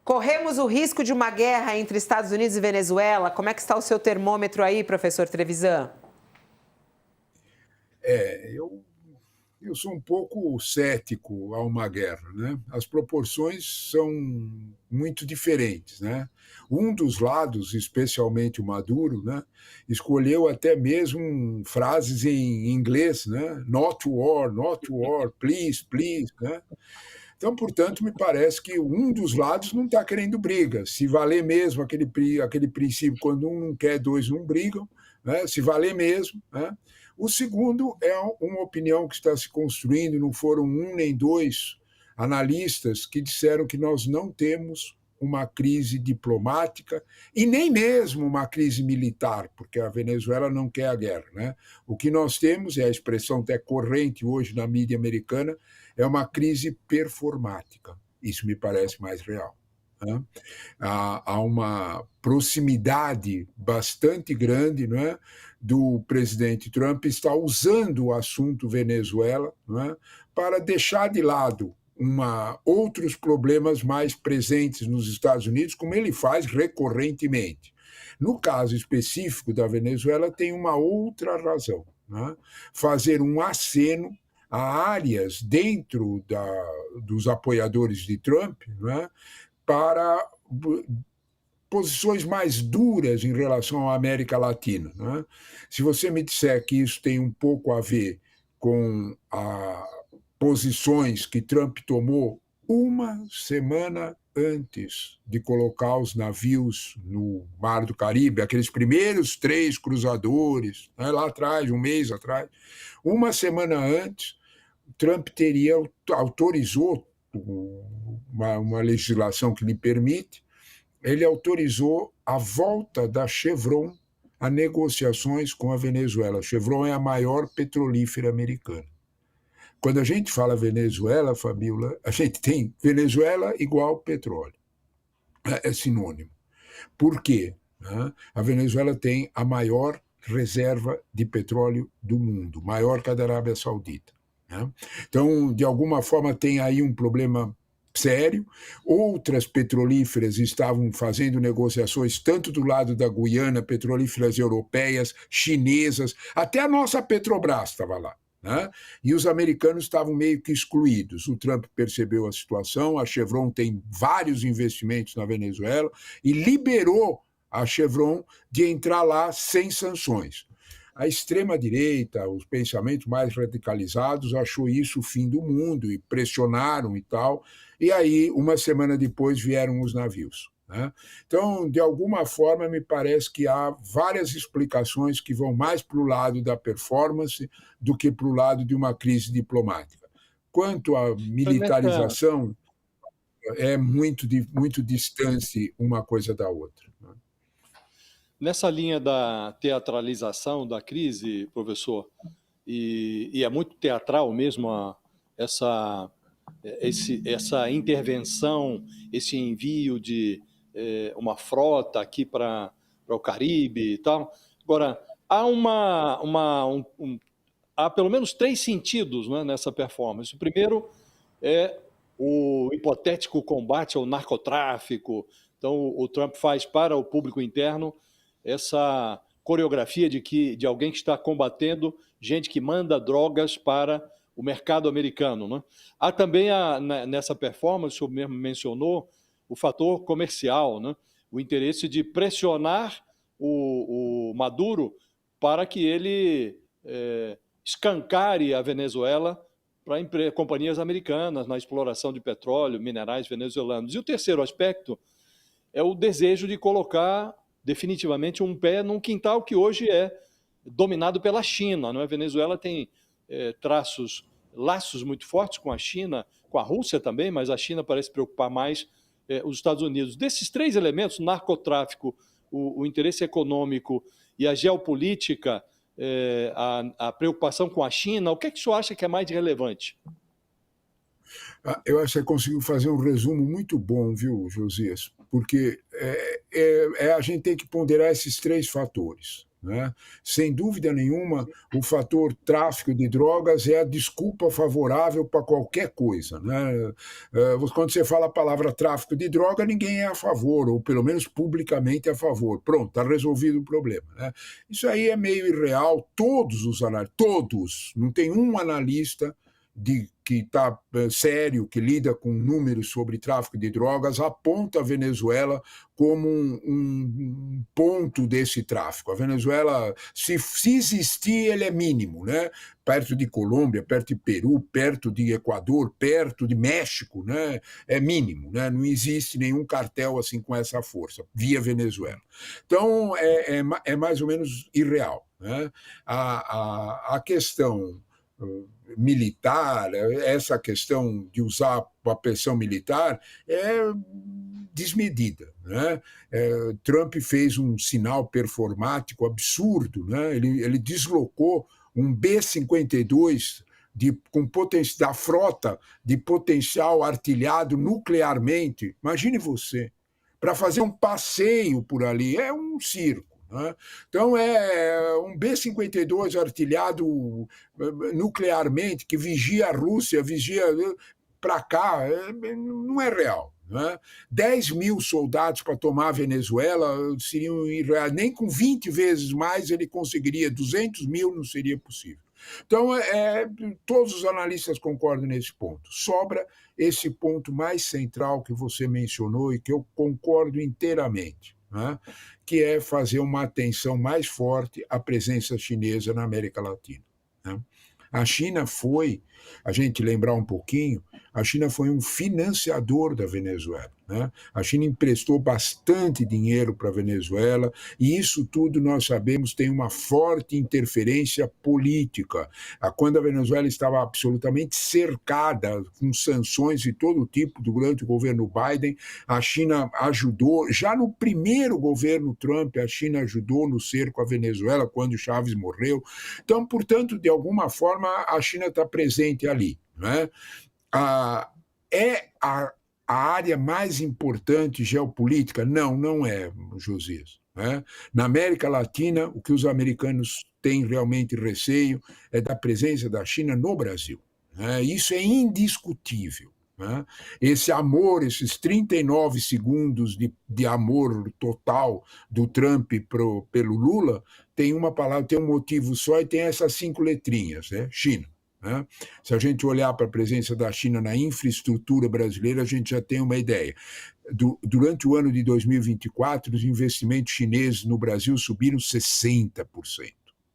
Corremos o risco de uma guerra entre Estados Unidos e Venezuela? Como é que está o seu termômetro aí, professor Trevisan? Eu sou um pouco cético a uma guerra, né? As proporções são muito diferentes, né? Um dos lados, especialmente o Maduro, né, escolheu até mesmo frases em inglês, né? Not war, please, please, né? Então, portanto, me parece que um dos lados não está querendo briga. Se valer mesmo aquele princípio, quando um não quer, dois não brigam, né? Se valer mesmo, né? O segundo é uma opinião que está se construindo, não foram um nem dois analistas que disseram que nós não temos uma crise diplomática e nem mesmo uma crise militar, porque a Venezuela não quer a guerra, né? O que nós temos, é a expressão até corrente hoje na mídia americana, é uma crise performática. Isso me parece mais real. Né? Há uma proximidade bastante grande, não é, do presidente Trump estar usando o assunto Venezuela, não é, para deixar de lado outros problemas mais presentes nos Estados Unidos, como ele faz recorrentemente. No caso específico da Venezuela, tem uma outra razão, né? Fazer um aceno a áreas dentro dos apoiadores de Trump, né, para posições mais duras em relação à América Latina. Né? Se você me disser que isso tem um pouco a ver com posições que Trump tomou uma semana antes de colocar os navios no Mar do Caribe, aqueles primeiros 3 cruzadores, né, lá atrás, um mês atrás, uma semana antes, Trump autorizou uma legislação que lhe permite, ele autorizou a volta da Chevron a negociações com a Venezuela. A Chevron é a maior petrolífera americana. Quando a gente fala Venezuela, Fabiola, a gente tem Venezuela igual petróleo. É sinônimo. Por quê? A Venezuela tem a maior reserva de petróleo do mundo, maior que a da Arábia Saudita. Então, de alguma forma, tem aí um problema sério. Outras petrolíferas estavam fazendo negociações, tanto do lado da Guiana, petrolíferas europeias, chinesas, até a nossa Petrobras estava lá. Né? E os americanos estavam meio que excluídos. O Trump percebeu a situação, a Chevron tem vários investimentos na Venezuela e liberou a Chevron de entrar lá sem sanções. A extrema-direita, os pensamentos mais radicalizados, achou isso o fim do mundo e pressionaram e tal. E aí, uma semana depois, vieram os navios. Né? Então, de alguma forma, me parece que há várias explicações que vão mais para o lado da performance do que para o lado de uma crise diplomática. Quanto à militarização, é muito distante uma coisa da outra. Né? Nessa linha da teatralização da crise, professor, e é muito teatral mesmo essa intervenção, esse envio de uma frota aqui para o Caribe e tal. Agora, há pelo menos 3 sentidos, né, nessa performance. O primeiro é o hipotético combate ao narcotráfico. Então, o Trump faz para o público interno essa coreografia de alguém que está combatendo gente que manda drogas para o mercado americano. Né? Há também, nessa performance, o senhor mesmo mencionou, o fator comercial, né? O interesse de pressionar o Maduro para que ele escancare a Venezuela para companhias americanas na exploração de petróleo, minerais venezuelanos. E o terceiro aspecto é o desejo de colocar definitivamente um pé num quintal que hoje é dominado pela China. Não é? A Venezuela tem laços muito fortes com a China, com a Rússia também, mas a China parece preocupar mais os Estados Unidos. Desses 3 elementos, narcotráfico, o interesse econômico e a geopolítica, a preocupação com a China, o que é que o senhor acha que é mais relevante? Eu acho que você conseguiu fazer um resumo muito bom, viu, Josias? Porque a gente tem que ponderar esses 3 fatores. né? Sem dúvida nenhuma, o fator tráfico de drogas é a desculpa favorável para qualquer coisa, né? Quando você fala a palavra tráfico de droga, ninguém é a favor, ou pelo menos publicamente a favor. Pronto, está resolvido o problema, né? Isso aí é meio irreal. Todos os analistas, todos, não tem um analista que está sério, que lida com números sobre tráfico de drogas, aponta a Venezuela como um ponto desse tráfico. A Venezuela, se existir, ele é mínimo, né? Perto de Colômbia, perto de Peru, perto de Equador, perto de México, né? É mínimo, né? Não existe nenhum cartel assim com essa força, via Venezuela. Então, é mais ou menos irreal, né? A questão militar, essa questão de usar a pressão militar é desmedida, né? Trump fez um sinal performático absurdo, né? Ele deslocou um B-52 da frota de potencial artilhado nuclearmente. Imagine você, para fazer um passeio por ali, é um circo. Né? Então, é um B-52 artilhado nuclearmente, que vigia a Rússia, vigia para cá, não é real. Né? 10 mil soldados para tomar a Venezuela seriam irreais. Nem com 20 vezes mais ele conseguiria, 200 mil não seria possível. Então, todos os analistas concordam nesse ponto. Sobra esse ponto mais central que você mencionou e que eu concordo inteiramente, né? Que é fazer uma atenção mais forte à presença chinesa na América Latina. Né? A China foi, a gente lembrar um pouquinho, a China foi um financiador da Venezuela. Né? A China emprestou bastante dinheiro para a Venezuela e isso tudo, nós sabemos, tem uma forte interferência política. Quando a Venezuela estava absolutamente cercada com sanções de todo tipo durante o governo Biden, a China ajudou, já no primeiro governo Trump, a China ajudou no cerco à Venezuela quando Chávez morreu. Então, portanto, de alguma forma, a China está presente ali. Né? A área mais importante geopolítica? Não é, Josias. Né? Na América Latina, o que os americanos têm realmente receio é da presença da China no Brasil. Né? Isso é indiscutível. Né? Esse amor, esses 39 segundos de amor total do Trump pelo Lula, tem uma palavra, tem um motivo só e tem essas 5 letrinhas, né? China. Né? Se a gente olhar para a presença da China na infraestrutura brasileira, a gente já tem uma ideia. Durante o ano de 2024, os investimentos chineses no Brasil subiram 60%.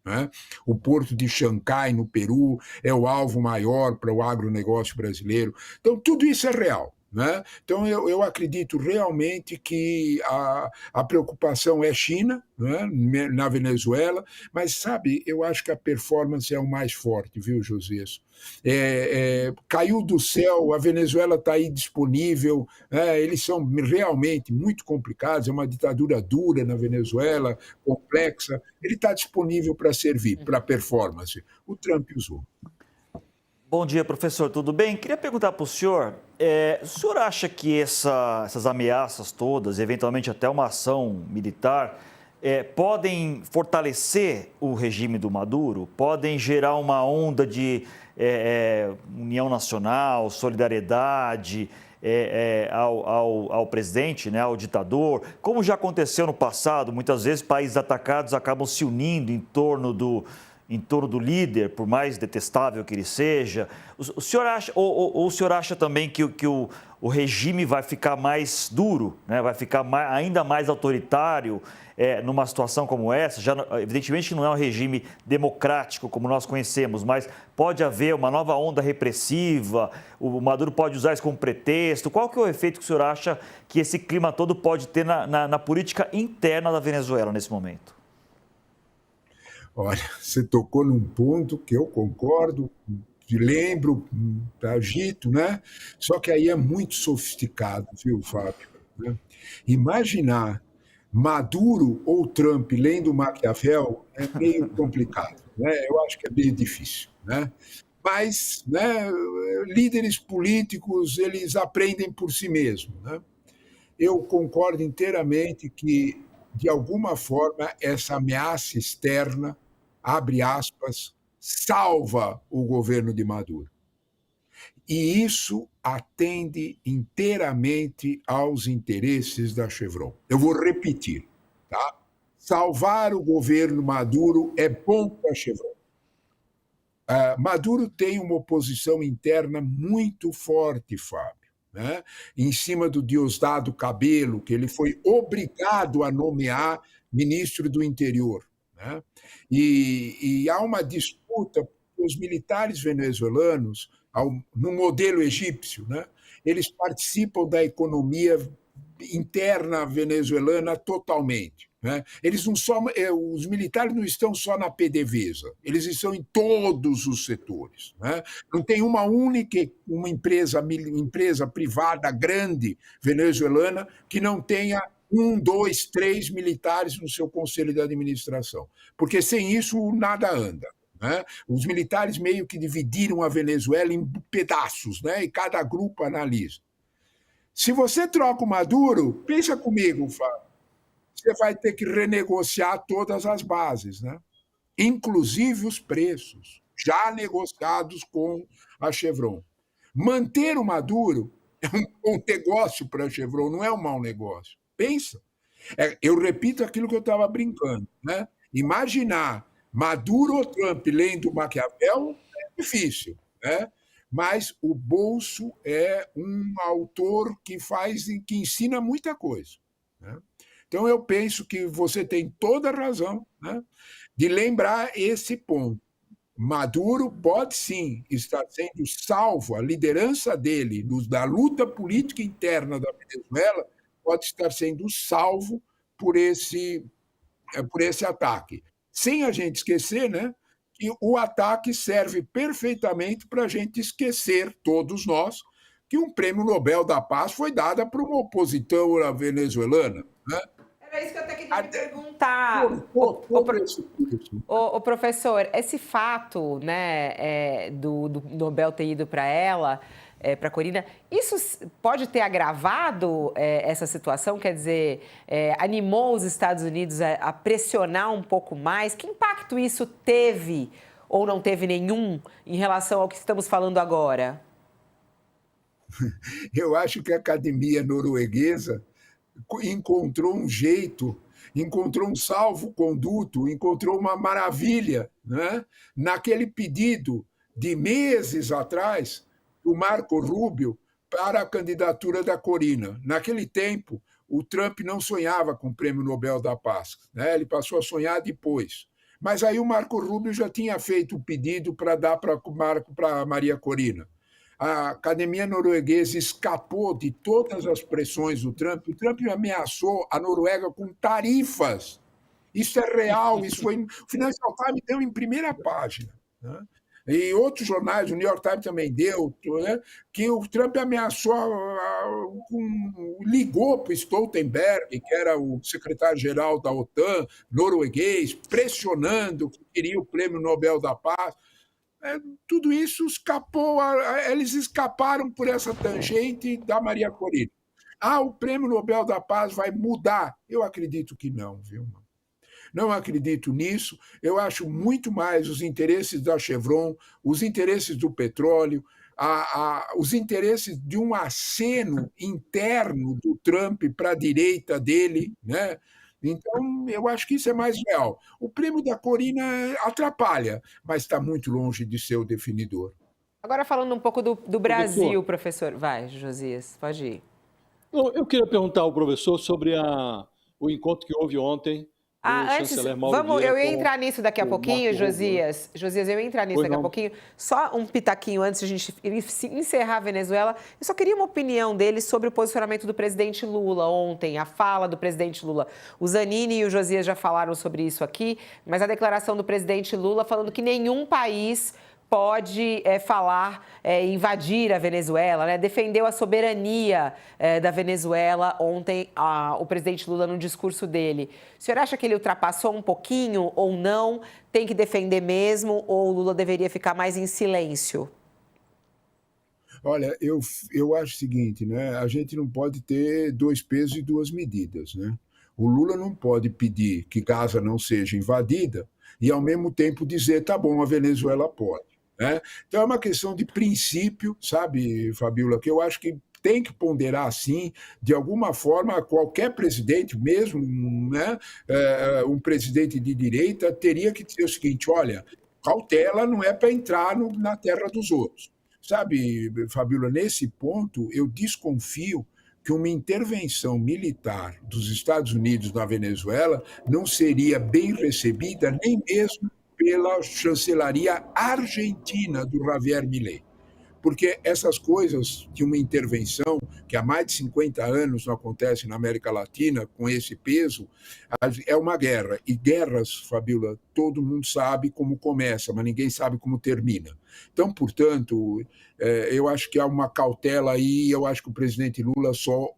Né? O porto de Xangai, no Peru, é o alvo maior para o agronegócio brasileiro. Então, tudo isso é real. Né? Então, eu acredito realmente que a preocupação é China, né? Na Venezuela, mas, sabe, eu acho que a performance é o mais forte, viu, Josias? Caiu do céu, a Venezuela está aí disponível, eles são realmente muito complicados, é uma ditadura dura na Venezuela, complexa, ele está disponível para servir, para performance. O Trump usou. Bom dia, professor, tudo bem? Queria perguntar para o senhor acha que essas ameaças todas, eventualmente até uma ação militar, podem fortalecer o regime do Maduro? Podem gerar uma onda de união nacional, solidariedade ao presidente, né, ao ditador? Como já aconteceu no passado, muitas vezes países atacados acabam se unindo em torno do líder, por mais detestável que ele seja. O senhor acha, ou o senhor acha também que o regime vai ficar mais duro, né? Vai ficar ainda mais autoritário numa situação como essa? Já, evidentemente que não é um regime democrático como nós conhecemos, mas pode haver uma nova onda repressiva, o Maduro pode usar isso como pretexto. Qual que é o efeito que o senhor acha que esse clima todo pode ter na política interna da Venezuela nesse momento? Olha, você tocou num ponto que eu concordo, que lembro, agito, né? Só que aí é muito sofisticado, viu, Fábio? Né? Imaginar Maduro ou Trump lendo Maquiavel é meio complicado, né? Eu acho que é meio difícil, né? Mas, né, líderes políticos, eles aprendem por si mesmos, né? Eu concordo inteiramente que de alguma forma, essa ameaça externa, abre aspas, salva o governo de Maduro. E isso atende inteiramente aos interesses da Chevron. Eu vou repetir, tá? Salvar o governo Maduro é bom para a Chevron. Maduro tem uma oposição interna muito forte, Fábio, né? Em cima do Diosdado Cabello, que ele foi obrigado a nomear ministro do Interior, né? E há uma disputa, os militares venezuelanos, no modelo egípcio, né? Eles participam da economia interna venezuelana totalmente, né? Os militares não estão só na PDVSA, eles estão em todos os setores, né? Não tem uma única empresa privada grande venezuelana que não tenha 1, 2, 3 militares no seu conselho de administração, porque sem isso nada anda, né? Os militares meio que dividiram a Venezuela em pedaços, né? E cada grupo analisa. Se você troca o Maduro, pensa comigo, Fábio, você vai ter que renegociar todas as bases, né? Inclusive os preços, já negociados com a Chevron. Manter o Maduro é um bom negócio para a Chevron, não é um mau negócio. Pensa. Eu repito aquilo que eu estava brincando, né? Imaginar Maduro ou Trump lendo Maquiavel é difícil, né? Mas o Bolso é um autor que ensina muita coisa, né? Então eu penso que você tem toda a razão, né, de lembrar esse ponto. Maduro pode sim estar sendo salvo, a liderança dele, da luta política interna da Venezuela, pode estar sendo salvo por esse ataque. Sem a gente esquecer, né, que o ataque serve perfeitamente para a gente esquecer, todos nós, que um prêmio Nobel da Paz foi dado para uma opositora venezuelana, né? Era isso que eu até queria lhe perguntar. O professor, esse fato, né, do Nobel ter ido para ela, para a Corina, isso pode ter agravado essa situação? Quer dizer, animou os Estados Unidos a pressionar um pouco mais? Que impacto isso teve ou não teve nenhum em relação ao que estamos falando agora? Eu acho que a academia norueguesa encontrou um jeito, encontrou um salvo-conduto, encontrou uma maravilha, né? Naquele pedido de meses atrás do Marco Rubio para a candidatura da Corina. Naquele tempo, o Trump não sonhava com o Prêmio Nobel da Paz, né? Ele passou a sonhar depois. Mas aí o Marco Rubio já tinha feito o pedido para dar para a Maria Corina. A academia norueguesa escapou de todas as pressões do Trump. O Trump ameaçou a Noruega com tarifas. Isso é real, isso foi. O Financial Times deu em primeira página, né? E outros jornais, o New York Times também deu, né, que o Trump ameaçou, ligou para o Stoltenberg, que era o secretário-geral da OTAN, norueguês, pressionando que queria o Prêmio Nobel da Paz. Tudo isso escapou, eles escaparam por essa tangente da Maria Corina. O Prêmio Nobel da Paz vai mudar? Eu acredito que não, viu? Não acredito nisso. Eu acho muito mais os interesses da Chevron, os interesses do petróleo, os interesses de um aceno interno do Trump para a direita dele, né? Então, eu acho que isso é mais real. O prêmio da Corina atrapalha, mas está muito longe de ser o definidor. Agora, falando um pouco do Brasil, professor. Vai, Josias, pode ir. Eu queria perguntar ao professor sobre o encontro que houve ontem do chanceler Mauro Vieira. Eu ia entrar nisso daqui a pouquinho, Josias. Josias, eu ia entrar nisso daqui a pouquinho. Só um pitaquinho antes de a gente encerrar a Venezuela. Eu só queria uma opinião dele sobre o posicionamento do presidente Lula ontem, a fala do presidente Lula. O Zanini e o Josias já falaram sobre isso aqui, mas a declaração do presidente Lula falando que nenhum país pode invadir a Venezuela, né? Defendeu a soberania da Venezuela ontem, o presidente Lula, no discurso dele. O senhor acha que ele ultrapassou um pouquinho ou não? Tem que defender mesmo ou o Lula deveria ficar mais em silêncio? Olha, eu acho o seguinte, né? A gente não pode ter dois pesos e duas medidas, né? O Lula não pode pedir que Gaza não seja invadida e, ao mesmo tempo, dizer, tá bom, a Venezuela pode. Né? Então, é uma questão de princípio, sabe, Fabíola, que eu acho que tem que ponderar, sim, de alguma forma, qualquer presidente, mesmo, né, um presidente de direita, teria que dizer o seguinte, olha, cautela não é para entrar na terra dos outros. Sabe, Fabíola, nesse ponto, eu desconfio que uma intervenção militar dos Estados Unidos na Venezuela não seria bem recebida nem mesmo pela chancelaria argentina do Javier Milei. Porque essas coisas de uma intervenção que há mais de 50 anos não acontece na América Latina, com esse peso, é uma guerra. E guerras, Fabíola, todo mundo sabe como começa, mas ninguém sabe como termina. Então, portanto, eu acho que há uma cautela aí, eu acho que o presidente Lula só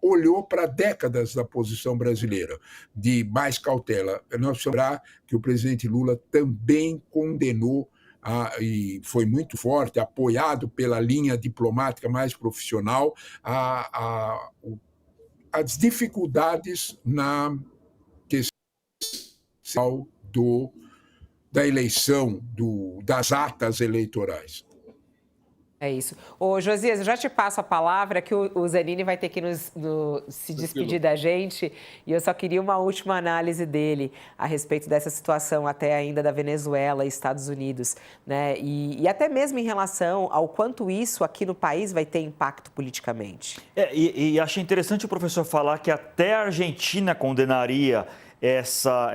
olhou para décadas da posição brasileira, de mais cautela. Nós precisamos lembrar que o presidente Lula também condenou e foi muito forte, apoiado pela linha diplomática mais profissional, as dificuldades na questão da eleição, das atas eleitorais. É isso. Ô, Josias, eu já te passo a palavra que o Zanini vai ter que se despedir da gente e eu só queria uma última análise dele a respeito dessa situação até ainda da Venezuela e Estados Unidos, né? E até mesmo em relação ao quanto isso aqui no país vai ter impacto politicamente. E achei interessante o professor falar que até a Argentina condenaria essa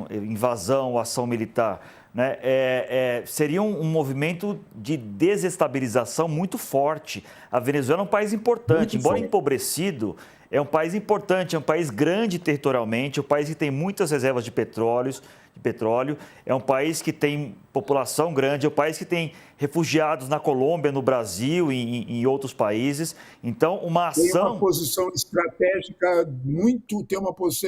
invasão, ação militar. Né? Seria um movimento de desestabilização muito forte. A Venezuela é um país importante, embora empobrecido, é um país importante, é um país grande territorialmente, é um país que tem muitas reservas de petróleo, é um país que tem população grande, é um país que tem refugiados na Colômbia, no Brasil e em outros países. Então, uma ação... Tem uma posição estratégica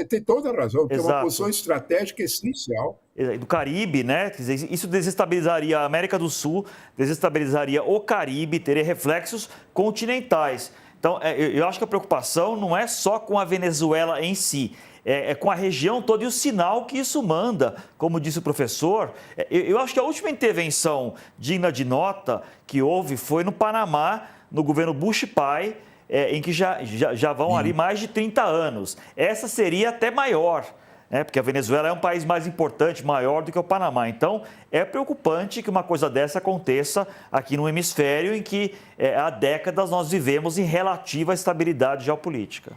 tem toda a razão, tem uma posição estratégica essencial. Do Caribe, né? Quer dizer, isso desestabilizaria a América do Sul, desestabilizaria o Caribe, teria reflexos continentais. Então, eu acho que a preocupação não é só com a Venezuela em si, é com a região toda e o sinal que isso manda. Como disse o professor, eu acho que a última intervenção digna de nota que houve foi no Panamá, no governo Bush pai, em que já vão ali mais de 30 anos. Essa seria até maior, porque a Venezuela é um país mais importante, maior do que o Panamá. Então, é preocupante que uma coisa dessa aconteça aqui no hemisfério em que há décadas nós vivemos em relativa estabilidade geopolítica.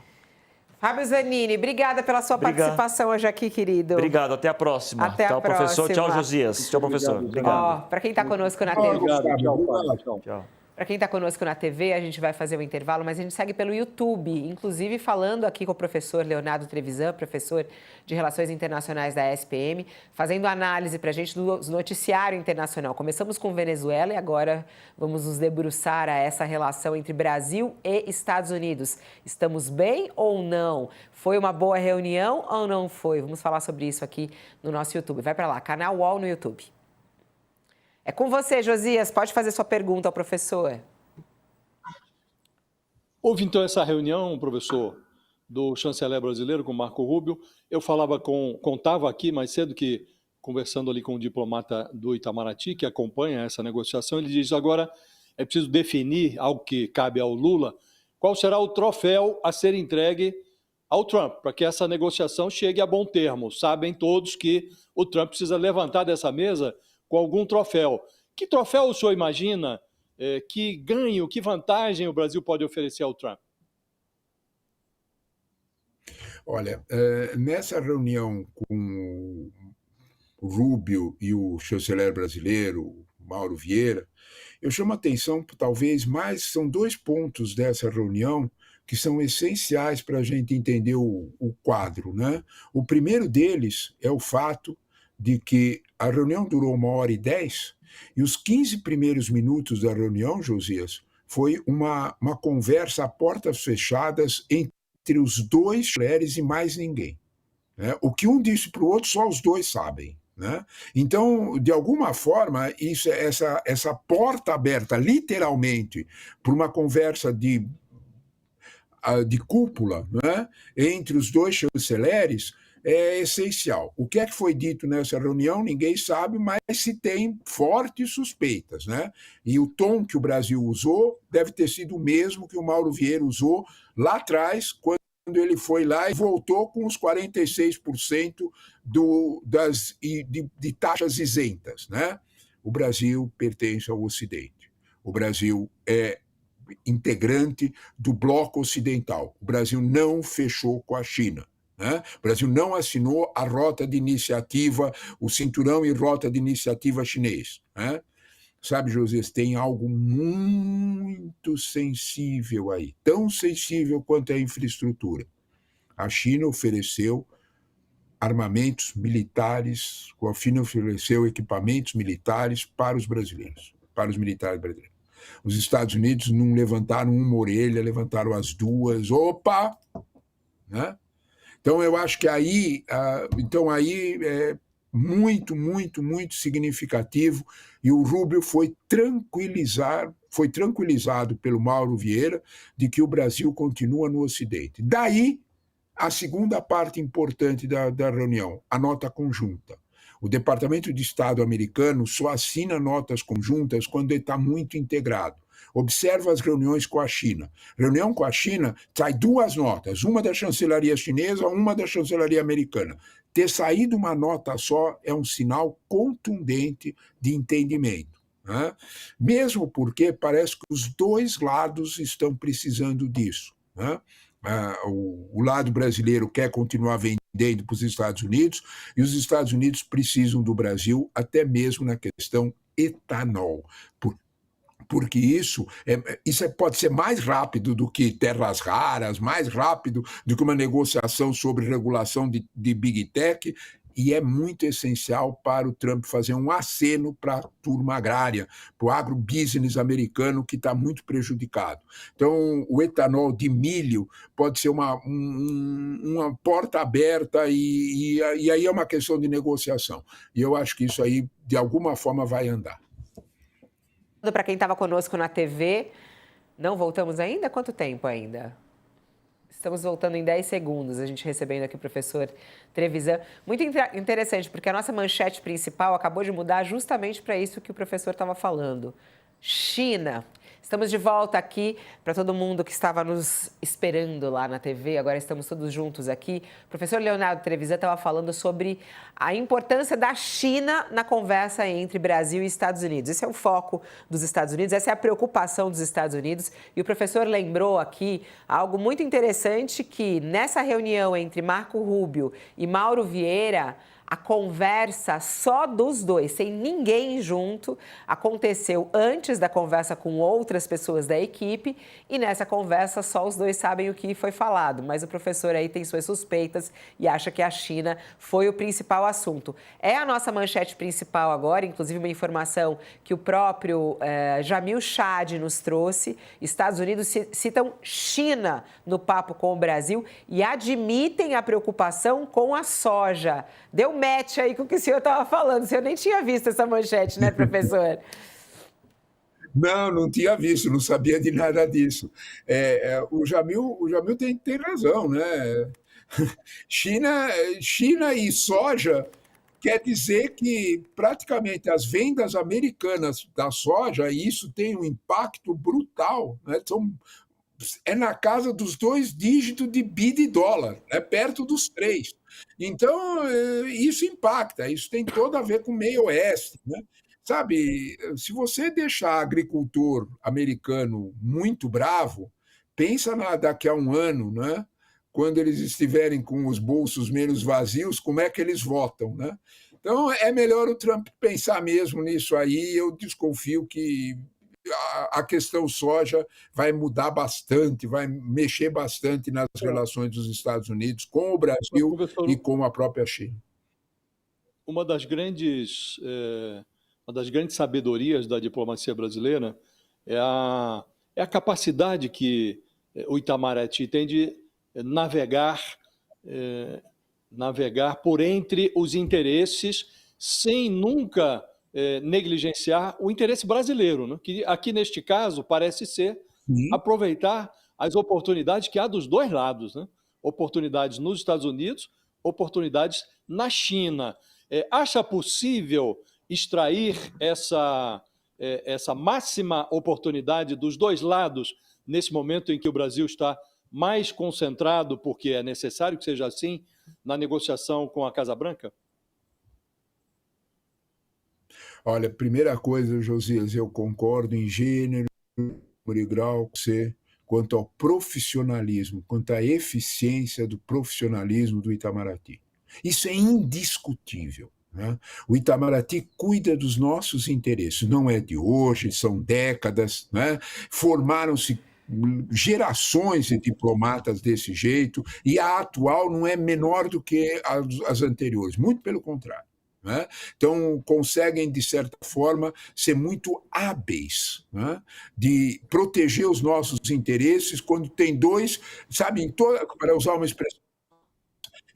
Fábio Zanini, obrigada pela sua participação hoje aqui, querido. Obrigado, até a próxima. Até tchau, a próxima. Professor. Tchau, Josias. Tchau, professor. Obrigado. Para quem está conosco na TV... Tchau. Para quem está conosco na TV, a gente vai fazer um intervalo, mas a gente segue pelo YouTube, inclusive falando aqui com o professor Leonardo Trevisan, professor de Relações Internacionais da SPM, fazendo análise para a gente do noticiário internacional. Começamos com Venezuela e agora vamos nos debruçar a essa relação entre Brasil e Estados Unidos. Estamos bem ou não? Foi uma boa reunião ou não foi? Vamos falar sobre isso aqui no nosso YouTube. Vai para lá, canal UOL no YouTube. É com você, Josias. Pode fazer sua pergunta ao professor. Houve, então, essa reunião, professor, do chanceler brasileiro com Marco Rubio. Eu contava aqui mais cedo que, conversando ali com o diplomata do Itamaraty, que acompanha essa negociação, ele diz, agora é preciso definir algo que cabe ao Lula, qual será o troféu a ser entregue ao Trump, para que essa negociação chegue a bom termo. Sabem todos que o Trump precisa levantar dessa mesa com algum troféu. Que troféu o senhor imagina, que ganho, que vantagem o Brasil pode oferecer ao Trump? Olha, nessa reunião com o Rubio e o chanceler brasileiro, Mauro Vieira, eu chamo a atenção, talvez mais, são 2 pontos dessa reunião que são essenciais para a gente entender o quadro, né? O primeiro deles é o fato de que a reunião durou 1h10 e os 15 primeiros minutos da reunião, Josias, foi uma conversa a portas fechadas entre os 2 chanceleres e mais ninguém. Né? O que um disse para o outro, só os 2 sabem. Né? Então, de alguma forma, essa porta aberta, literalmente, para uma conversa de de cúpula, né, entre os dois chanceleres é essencial. O que é que foi dito nessa reunião, ninguém sabe, mas se tem fortes suspeitas, né? E o tom que o Brasil usou deve ter sido o mesmo que o Mauro Vieira usou lá atrás, quando ele foi lá e voltou com os 46% de taxas isentas, né? O Brasil pertence ao Ocidente. O Brasil é integrante do bloco ocidental. O Brasil não fechou com a China. Né? O Brasil não assinou a rota de iniciativa, o cinturão e rota de iniciativa chinês. Né? Sabe, José, tem algo muito sensível aí, tão sensível quanto a infraestrutura. A China ofereceu armamentos militares, a China ofereceu equipamentos militares para os brasileiros, para os militares brasileiros. Os Estados Unidos não levantaram uma orelha, levantaram as duas. Opa! Né? Então, eu acho que aí é muito, muito, muito significativo, e o Rubio foi tranquilizado pelo Mauro Vieira de que o Brasil continua no Ocidente. Daí, a segunda parte importante da reunião, a nota conjunta. O Departamento de Estado americano só assina notas conjuntas quando ele está muito integrado. Observa as reuniões com a China. Reunião com a China sai duas notas, uma da chancelaria chinesa, uma da chancelaria americana. Ter saído uma nota só é um sinal contundente de entendimento. Né? Mesmo porque parece que os dois lados estão precisando disso. Né? O lado brasileiro quer continuar vendendo para os Estados Unidos, e os Estados Unidos precisam do Brasil até mesmo na questão etanol, porque isso pode ser mais rápido do que terras raras, mais rápido do que uma negociação sobre regulação de Big Tech, e é muito essencial para o Trump fazer um aceno para a turma agrária, para o agrobusiness americano, que está muito prejudicado. Então, o etanol de milho pode ser uma porta aberta, e aí é uma questão de negociação. E eu acho que isso aí, de alguma forma, vai andar. Para quem estava conosco na TV, não voltamos ainda? Quanto tempo ainda? Estamos voltando em 10 segundos, a gente recebendo aqui o professor Trevisan. Muito interessante, porque a nossa manchete principal acabou de mudar justamente para isso que o professor estava falando. China. Estamos de volta aqui para todo mundo que estava nos esperando lá na TV. Agora estamos todos juntos aqui. O professor Leonardo Trevisan estava falando sobre a importância da China na conversa entre Brasil e Estados Unidos. Esse é o foco dos Estados Unidos, essa é a preocupação dos Estados Unidos. E o professor lembrou aqui algo muito interessante, que nessa reunião entre Marco Rubio e Mauro Vieira, a conversa só dos dois, sem ninguém junto, aconteceu antes da conversa com outras pessoas da equipe, e nessa conversa só os dois sabem o que foi falado, mas o professor aí tem suas suspeitas e acha que a China foi o principal assunto. É a nossa manchete principal agora, inclusive uma informação que o próprio Jamil Chad nos trouxe. Estados Unidos citam China no papo com o Brasil e admitem a preocupação com a soja. Deu match aí com o que o senhor estava falando. O senhor nem tinha visto essa manchete, né, professor? Não tinha visto, não sabia de nada disso. O Jamil tem razão, né? China e soja quer dizer que praticamente as vendas americanas da soja, e isso tem um impacto brutal, né? É na casa dos 2 dígitos de bi de dólar, perto dos 3. Então, isso impacta, isso tem todo a ver com o meio oeste. Né? Sabe, se você deixar agricultor americano muito bravo, pensa daqui a um ano, né? Quando eles estiverem com os bolsos menos vazios, como é que eles votam? Né? Então, é melhor o Trump pensar mesmo nisso aí. Eu desconfio que a questão soja vai mudar bastante, vai mexer bastante nas relações dos Estados Unidos com o Brasil e com a própria China. Uma das grandes sabedorias da diplomacia brasileira é a capacidade que o Itamaraty tem de navegar por entre os interesses sem nunca negligenciar o interesse brasileiro, né? Que aqui neste caso parece ser aproveitar as oportunidades que há dos dois lados, né? Oportunidades nos Estados Unidos, oportunidades na China. Acha possível extrair essa máxima oportunidade dos dois lados nesse momento em que o Brasil está mais concentrado, porque é necessário que seja assim, na negociação com a Casa Branca? Olha, primeira coisa, Josias, eu concordo em gênero, número e grau com você quanto ao profissionalismo, quanto à eficiência do profissionalismo do Itamaraty. Isso é indiscutível. Né? O Itamaraty cuida dos nossos interesses, não é de hoje, são décadas, né? Formaram-se gerações de diplomatas desse jeito, e a atual não é menor do que as anteriores, muito pelo contrário. Né? Então, conseguem, de certa forma, ser muito hábeis, né? De proteger os nossos interesses quando tem dois, sabe, para usar uma expressão,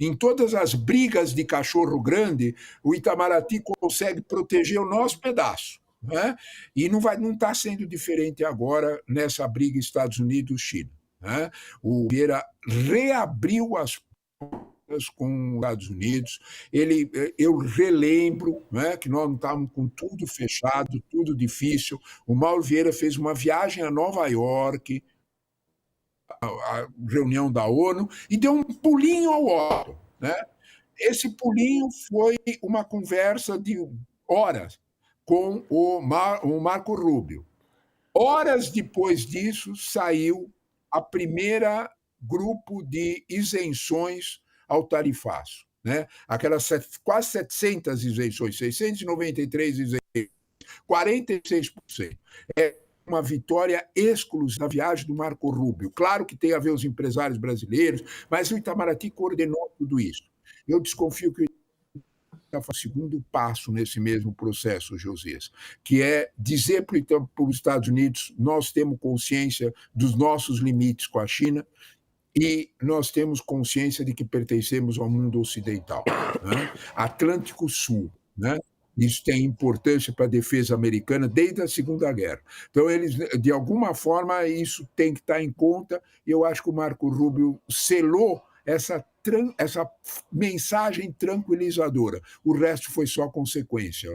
em todas as brigas de cachorro grande, o Itamaraty consegue proteger o nosso pedaço. Né? E não está sendo diferente agora nessa briga Estados Unidos-China. Né? O Vieira reabriu as com os Estados Unidos. Eu relembro, né, que nós não estávamos com tudo fechado, tudo difícil. O Mauro Vieira fez uma viagem a Nova York, a reunião da ONU, e deu um pulinho ao Washington. Né? Esse pulinho foi uma conversa de horas com o Marco Rubio. Horas depois disso, saiu a primeira grupo de isenções ao tarifaço. Né? Aquelas quase 700 isenções, 693 isenções, 46%. É uma vitória exclusiva na viagem do Marco Rubio. Claro que tem a ver os empresários brasileiros, mas o Itamaraty coordenou tudo isso. Eu desconfio que o segundo passo nesse mesmo processo, Josias, que é dizer para os Estados Unidos: nós temos consciência dos nossos limites com a China, e nós temos consciência de que pertencemos ao mundo ocidental, né? Atlântico Sul, né? Isso tem importância para a defesa americana desde a Segunda Guerra. Então, eles, de alguma forma, isso tem que estar em conta, e eu acho que o Marco Rubio selou essa mensagem tranquilizadora. O resto foi só consequência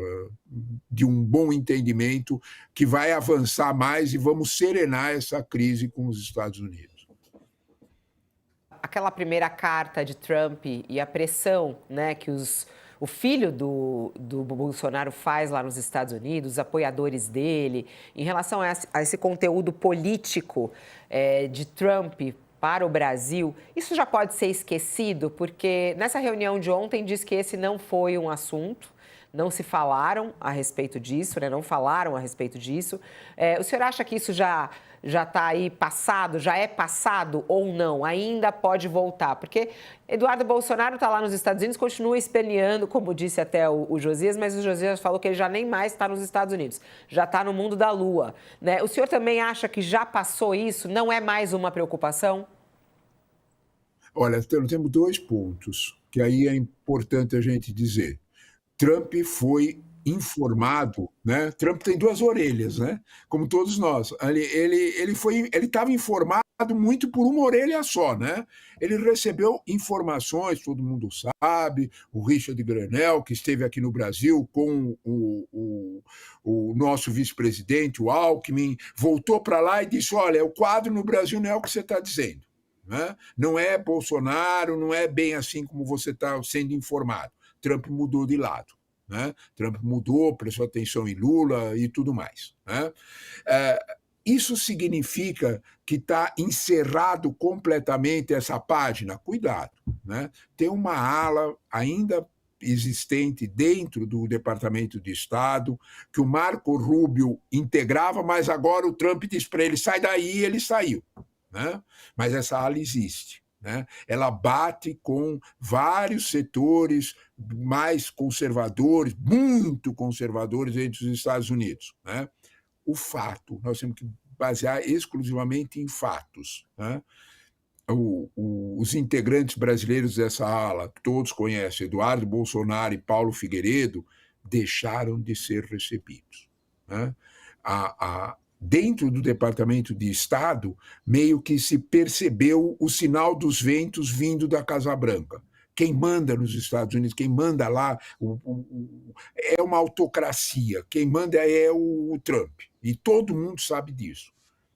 de um bom entendimento que vai avançar mais e vamos serenar essa crise com os Estados Unidos. Aquela primeira carta de Trump e a pressão, né, que o filho do Bolsonaro faz lá nos Estados Unidos, os apoiadores dele, em relação a esse conteúdo político de Trump para o Brasil, isso já pode ser esquecido? Porque nessa reunião de ontem diz que esse não foi um assunto, não se falaram a respeito disso, né? Não falaram a respeito disso. O senhor acha que isso já está aí passado, já é passado ou não? Ainda pode voltar? Porque Eduardo Bolsonaro está lá nos Estados Unidos, continua esperneando, como disse até o Josias, mas o Josias falou que ele já nem mais está nos Estados Unidos, já está no mundo da lua. Né? O senhor também acha que já passou isso? Não é mais uma preocupação? Olha, temos dois pontos que aí é importante a gente dizer. Trump foi informado, né? Trump tem duas orelhas, né? Como todos nós. Ele estava informado muito por uma orelha só, né? Ele recebeu informações, todo mundo sabe, o Richard Grenell, que esteve aqui no Brasil com o nosso vice-presidente, o Alckmin, voltou para lá e disse: olha, o quadro no Brasil não é o que você está dizendo. Né? Não é Bolsonaro, não é bem assim como você está sendo informado. Trump mudou de lado. Né? Trump mudou, prestou atenção em Lula e tudo mais. Né? Isso significa que está encerrado completamente essa página? Cuidado. Né? Tem uma ala ainda existente dentro do Departamento de Estado, que o Marco Rubio integrava, mas agora o Trump diz para ele: sai daí, e ele saiu. Né? Mas essa ala existe. Né? Ela bate com vários setores mais conservadores, muito conservadores entre os Estados Unidos. Né? O fato, nós temos que basear exclusivamente em fatos. Né? Os integrantes brasileiros dessa ala, que todos conhecem, Eduardo Bolsonaro e Paulo Figueiredo, deixaram de ser recebidos. Né? dentro do Departamento de Estado, meio que se percebeu o sinal dos ventos vindo da Casa Branca. Quem manda nos Estados Unidos, quem manda lá, é uma autocracia. Quem manda é o Trump. E todo mundo sabe disso.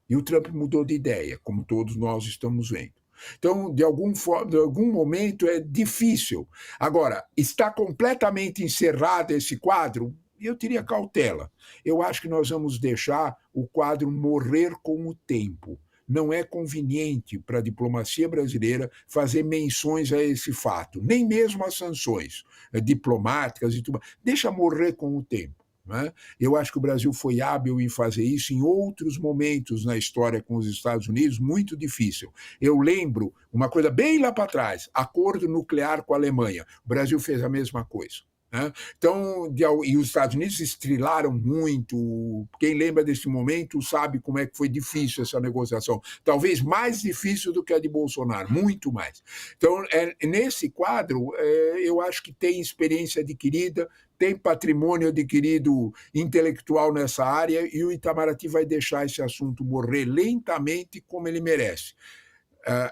E o Trump mudou de ideia, como todos nós estamos vendo. Então, de algum momento, é difícil. Agora, está completamente encerrado esse quadro? Eu teria cautela. Eu acho que nós vamos deixar o quadro morrer com o tempo. Não é conveniente para a diplomacia brasileira fazer menções a esse fato, nem mesmo as sanções diplomáticas e tudo. Deixa morrer com o tempo. Né? Eu acho que o Brasil foi hábil em fazer isso em outros momentos na história com os Estados Unidos, muito difícil. Eu lembro uma coisa bem lá para trás, acordo nuclear com a Alemanha. O Brasil fez a mesma coisa. Né? Então, e os Estados Unidos estrilaram muito. Quem lembra desse momento sabe como é que foi difícil essa negociação. Talvez mais difícil do que a de Bolsonaro, muito mais. Então, nesse quadro, eu acho que tem experiência adquirida, tem patrimônio adquirido intelectual nessa área e o Itamaraty vai deixar esse assunto morrer lentamente como ele merece.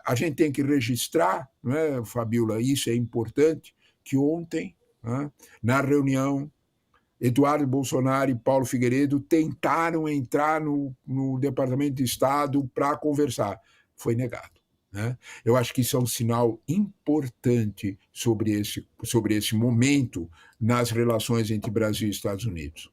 A gente tem que registrar, né, Fabíola, isso é importante, que ontem, na reunião, Eduardo Bolsonaro e Paulo Figueiredo tentaram entrar no Departamento de Estado para conversar. Foi negado. Né? Eu acho que isso é um sinal importante sobre esse momento nas relações entre Brasil e Estados Unidos.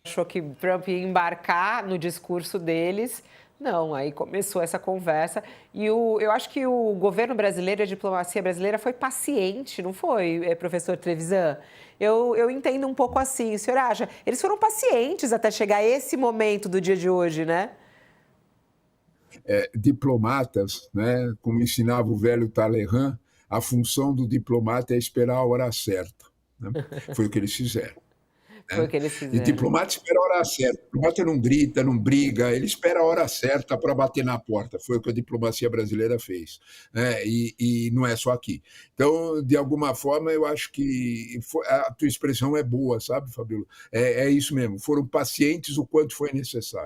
Achou que Trump ia embarcar no discurso deles. Não, aí começou essa conversa e eu acho que o governo brasileiro, a diplomacia brasileira foi paciente, não foi, professor Trevisan? Eu entendo um pouco assim, o senhor acha? Eles foram pacientes até chegar a esse momento do dia de hoje, né? Diplomatas, né, como ensinava o velho Talleyrand, a função do diplomata é esperar a hora certa. Né? Foi o que eles fizeram. Foi o que eles fizeram. E diplomata espera a hora certa. O diplomata não grita, não briga, ele espera a hora certa para bater na porta. Foi o que a diplomacia brasileira fez. Né? E não é só aqui. Então, de alguma forma, eu acho que a tua expressão é boa, sabe, Fabíola? É isso mesmo. Foram pacientes o quanto foi necessário.